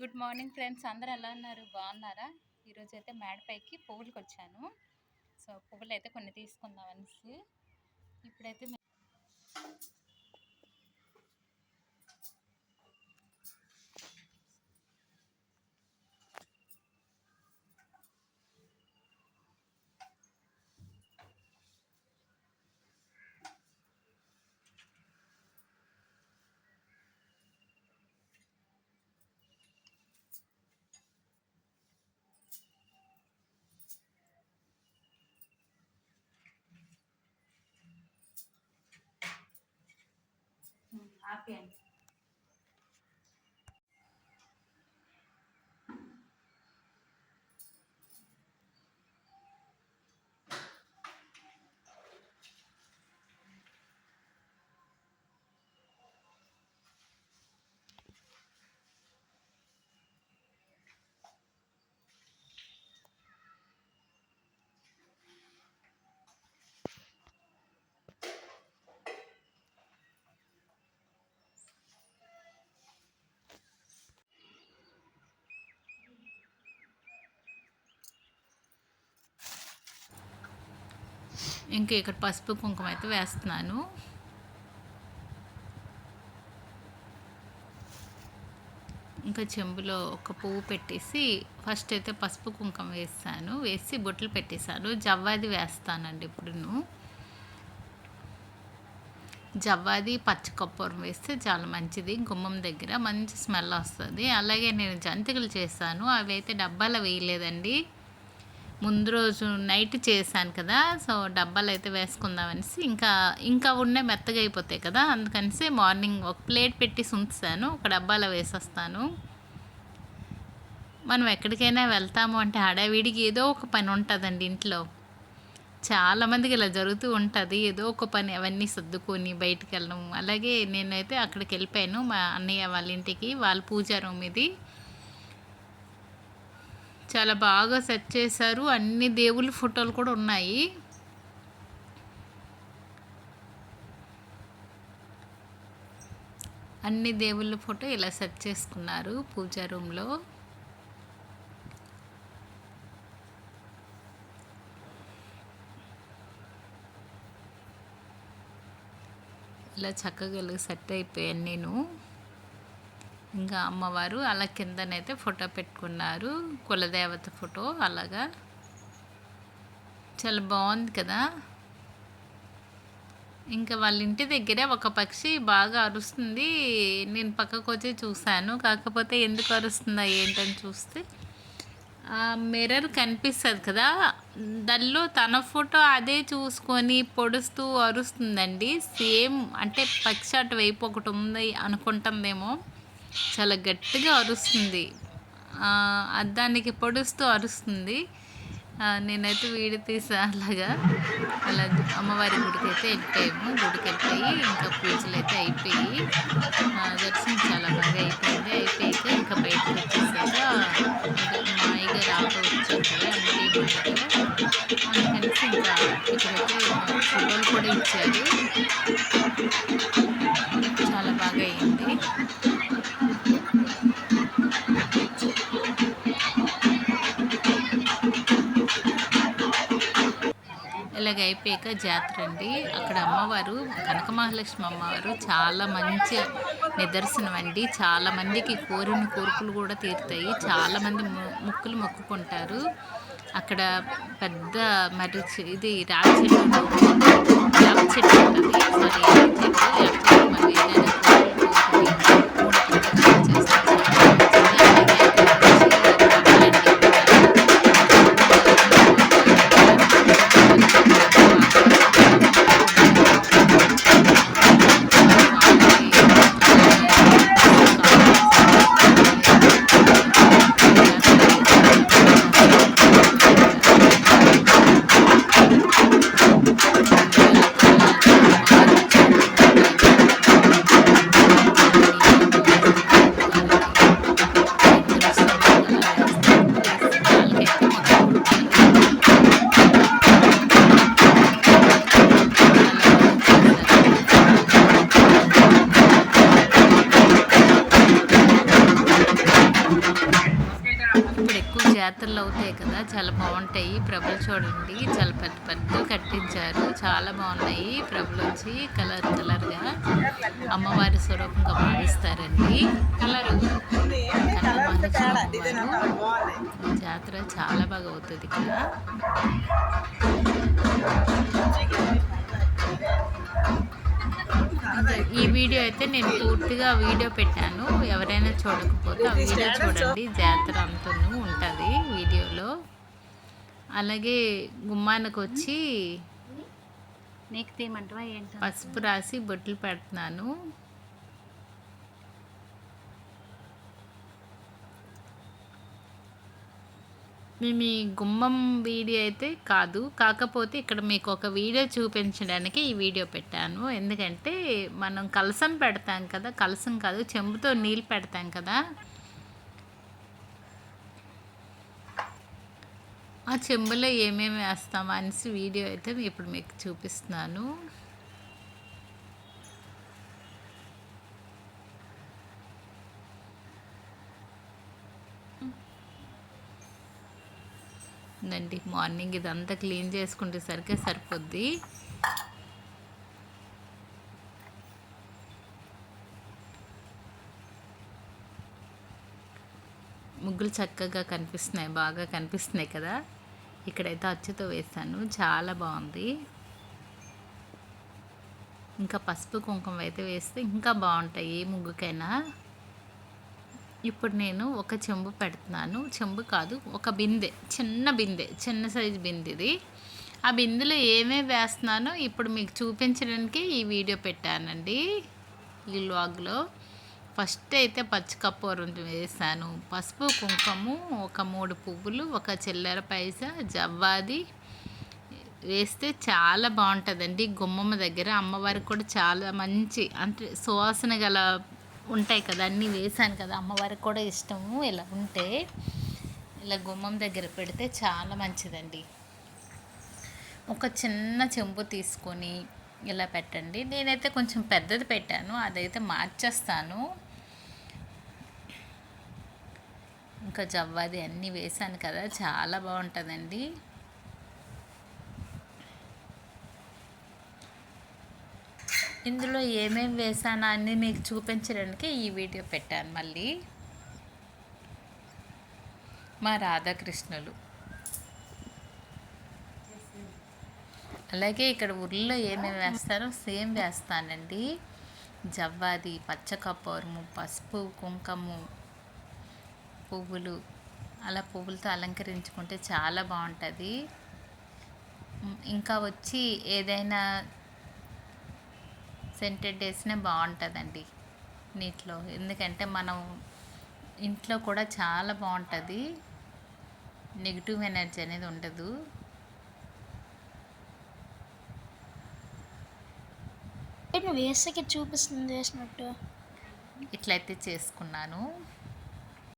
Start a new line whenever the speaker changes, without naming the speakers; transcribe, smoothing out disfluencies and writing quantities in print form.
Good morning friends, అందరూ ఎలా ఉన్నారు? బాగున్నారా? ఈరోజు అయితే మేడపైకి పువ్వులకి వచ్చాను. సో పువ్వులు అయితే కొన్ని తీసుకుందాం అనేసి ఇప్పుడైతే ఆపేయండి. ఇంకా ఇక్కడ పసుపు కుంకుమ అయితే వేస్తున్నాను. ఇంకా చెంబులో ఒక పువ్వు పెట్టేసి ఫస్ట్ అయితే పసుపు కుంకుమ వేస్తాను, వేసి బొట్లు పెట్టేశాను. జవ్వాది వేస్తానండి. ఇప్పుడును జవ్వాది పచ్చకర్పూరం వేస్తే చాలా మంచిది, గుమ్మం దగ్గర మంచి స్మెల్ వస్తుంది. అలాగే నేను జంతికలు చేశాను, అవి అయితే డబ్బాలో వేయలేదండి. ముందు రోజు నైట్ చేశాను కదా, సో డబ్బాలు అయితే వేసుకుందామనేసి ఇంకా ఉండే మెత్తగా అయిపోతాయి కదా, అందుకనేసి మార్నింగ్ ఒక ప్లేట్ పెట్టి ఉంచుతాను, ఒక డబ్బాలో వేసేస్తాను. మనం ఎక్కడికైనా వెళ్తాము అంటే హడావిడికి ఏదో ఒక పని ఉంటుందండి ఇంట్లో. చాలామందికి ఇలా జరుగుతూ ఉంటుంది, ఏదో ఒక పని అవన్నీ సర్దుకొని బయటికి వెళ్ళడం. అలాగే నేనైతే అక్కడికి వెళ్ళిపోయాను, మా అన్నయ్య వాళ్ళ ఇంటికి. వాళ్ళ పూజా రూమ్ ఇది. చాలా బాగా సెట్ చేశారు, అన్ని దేవుళ్ళ ఫోటోలు కూడా ఉన్నాయి. అన్ని దేవుళ్ళ ఫోటో ఇలా సెట్ చేసుకున్నారు పూజా రూమ్లో. ఇలా చక్కగా సెట్ అయిపోయాను నేను. ఇంకా అమ్మవారు అలా కిందనైతే ఫోటో పెట్టుకున్నారు, కులదేవత ఫోటో. అలాగా చాలా బాగుంది కదా. ఇంకా వాళ్ళ ఇంటి దగ్గర ఒక పక్షి బాగా అరుస్తుంది. నేను పక్కకు వచ్చి చూశాను, కాకపోతే ఎందుకు అరుస్తుందా ఏంటని చూస్తే ఆ మిర్రర్ కనిపిస్తుంది కదా, దానిలో తన ఫోటో అదే చూసుకొని పొడుస్తూ అరుస్తుందండి. సేమ్ అంటే పక్షి అటు వైపు ఒకటి ఉంది అనుకుంటుందేమో, చాలా గట్టిగా అరుస్తుంది, అద్దానికి పొడుస్తూ అరుస్తుంది. నేనైతే వీడియో తీసా. అలా అమ్మవారి గుడికి అయితే వెళ్ళిపోయాము. గుడికి వెళ్ళిపోయి ఇంకా పూజలు అయితే అయిపోయి దర్శనం చాలా బాగా అయిపోయింది. అయిపోయాక ఇంకా బయటకు వచ్చేసాక మా అయ్యగారు ఆటో వచ్చారు కదా అన్ని అందుకనేసి ఇంకా ఇక్కడైతే ఫోటోలు కూడా ఇచ్చారు. చాలా బాగా అయింది. ఇలాగ అయిపోయాక జాతర అండి. అక్కడ అమ్మవారు కనకమహాలక్ష్మి అమ్మవారు చాలా మంచి నిదర్శనం అండి. చాలామందికి కోరిన కోరికలు కూడా తీరుతాయి. చాలామంది మొక్కులు మొక్కుకుంటారు. అక్కడ పెద్ద మరి ఇది రావి చెట్టు ఉంటుంది. మరి ఏదైనా జాతరలు అవుతాయి కదా, చాలా బాగుంటాయి. ప్రభులు చూడండి, చాలా పెద్ద పెద్ద కట్టించారు, చాలా బాగున్నాయి. ప్రభులు వచ్చి కలర్ కలర్గా అమ్మవారి స్వరూపంగా భావిస్తారండి. జాతర చాలా బాగా అవుతుంది ఇక్కడ. ఈ వీడియో అయితే నేను పూర్తిగా వీడియో పెట్టాను, ఎవరైనా చూడకపోతే ఆ వీడియో చూడండి. జాతర అంతా ఉంటుంది వీడియోలో. అలాగే గుమ్మానికి వచ్చి
నీకు తీయమంటవా ఏంటి?
పసుపు రాసి బొట్లు పెడుతున్నాను. మేము ఈ గుమ్మం వీడియో అయితే కాదు, కాకపోతే ఇక్కడ మీకు ఒక వీడియో చూపించడానికి ఈ వీడియో పెట్టాను. ఎందుకంటే మనం కలసం పెడతాం కదా, కలసం కాదు చెంబుతో నీళ్ళు పెడతాం కదా, ఆ చెంబులో ఏమేమి వేస్తామా అనేసి వీడియో అయితే ఇప్పుడు మీకు చూపిస్తున్నాను. నండి మార్నింగ్ ఇదంతా క్లీన్ చేసుకుంటే సరిగ్గా సరిపోద్ది. ముగ్గులు చక్కగా కనిపిస్తున్నాయి, బాగా కనిపిస్తున్నాయి కదా. ఇక్కడైతే అచ్చుతో వేసాను, చాలా బాగుంది. ఇంకా పసుపు కుంకుమ అయితే వేస్తే ఇంకా బాగుంటాయి ఏ ముగ్గుకైనా. ఇప్పుడు నేను ఒక చెంబు పెడుతున్నాను, చెంబు కాదు ఒక బిందె, చిన్న సైజు బిందె ఇది. ఆ బిందెలో ఏమేమి వేస్తున్నానో ఇప్పుడు మీకు చూపించడానికి ఈ వీడియో పెట్టానండి ఈ వ్లాగ్లో. ఫస్ట్ అయితే పచ్చికర్పూరం వేసాను, పసుపు కుంకుమ, ఒక 3 పువ్వులు, ఒక చిల్లర పైస, జవ్వాది వేస్తే చాలా బాగుంటుందండి. గుమ్మమ్మ దగ్గర అమ్మవారికి కూడా చాలా మంచి, అంటే సువాసన గల ఉంటాయి కదా, అన్నీ వేసాను కదా, అమ్మవారికి కూడా ఇష్టము. ఇలా ఉంటే ఇలా గుమ్మం దగ్గర పెడితే చాలా మంచిదండి. ఒక చిన్న చెంబు తీసుకొని ఇలా పెట్టండి. నేనైతే కొంచెం పెద్దది పెట్టాను, అదైతే మార్చేస్తాను. ఇంకా జవ్వాది అన్నీ వేసాను కదా, చాలా బాగుంటుందండి. ఇందులో ఏమేమి వేసానా అన్నీ మీకు చూపించడానికి ఈ వీడియో పెట్టాను. మళ్ళీ మా రాధాకృష్ణులు. అలాగే ఇక్కడ ఊర్లో ఏమేమి వేస్తారో సేమ్ వేస్తానండి. జవ్వాది, పచ్చకర్పూరము, పసుపు కుంకుమ, పువ్వులు, అలా పువ్వులతో అలంకరించుకుంటే చాలా బాగుంటుంది. ఇంకా వచ్చి ఏదైనా సెంటెడ్ వేసినా బాగుంటుందండి నీటిలో, ఎందుకంటే మనం ఇంట్లో కూడా చాలా బాగుంటుంది, నెగిటివ్ ఎనర్జీ అనేది ఉండదు.
నువ్వు వేసకి చూపిస్తుంది వేసినట్టు
ఇట్లయితే చేసుకున్నాను.